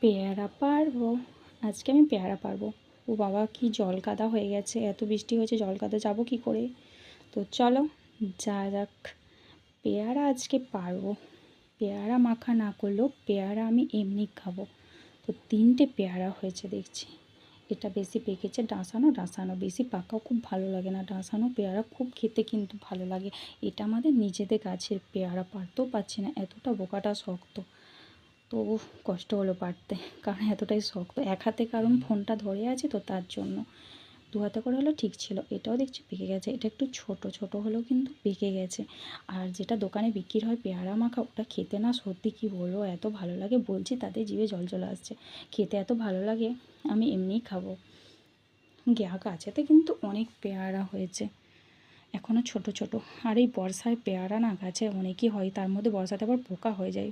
পেয়ারা পারবো, আজকে আমি পেয়ারা পারবো। ও বাবা, কি জল কাদা হয়ে গেছে, এত বৃষ্টি হয়েছে, জল কাদা যাবো কী করে? তো চলো যা যাক, পেয়ারা আজকে পারবো। পেয়ারা মাখা না করলেও পেয়ারা আমি এমনি খাবো। তো 3টে পেয়ারা হয়েছে দেখছি। এটা বেশি পেকেছে, ডাসানো ডাসানো, বেশি পাকাও খুব ভালো লাগে না। ডাসানো পেয়ারা খুব খেতে কিন্তু ভালো লাগে। এটা আমাদের নিজেদের গাছের পেয়ারা, পারতেও পারছি না, এতটা বোকাটা শক্ত। তো কষ্ট হলো পারতে, কারণ এতটাই শক্ত। এক হাতে কারণ ফোনটা ধরে আছে তো তার জন্য, 2 হাতে করে হলে ঠিক ছিল। এটাও দেখছি পেকে গেছে, এটা একটু ছোট ছোট হলেও কিন্তু পেকে গেছে। আর যেটা দোকানে বিক্রি হয় পেয়ারা মাখা, ওটা খেতে না সত্যি কী বলবো, এত ভালো লাগে, বলছি তাদের জিভে জল চলে আসছে। খেতে এত ভালো লাগে, আমি এমনিই খাবো। গাছেতে কিন্তু অনেক পেয়ারা হয়েছে, এখনও ছোট ছোট। আর এই বর্ষায় পেয়ারা না গাছে অনেকই হয়, তার মধ্যে বর্ষাতে আবার পোকা হয়ে যায়।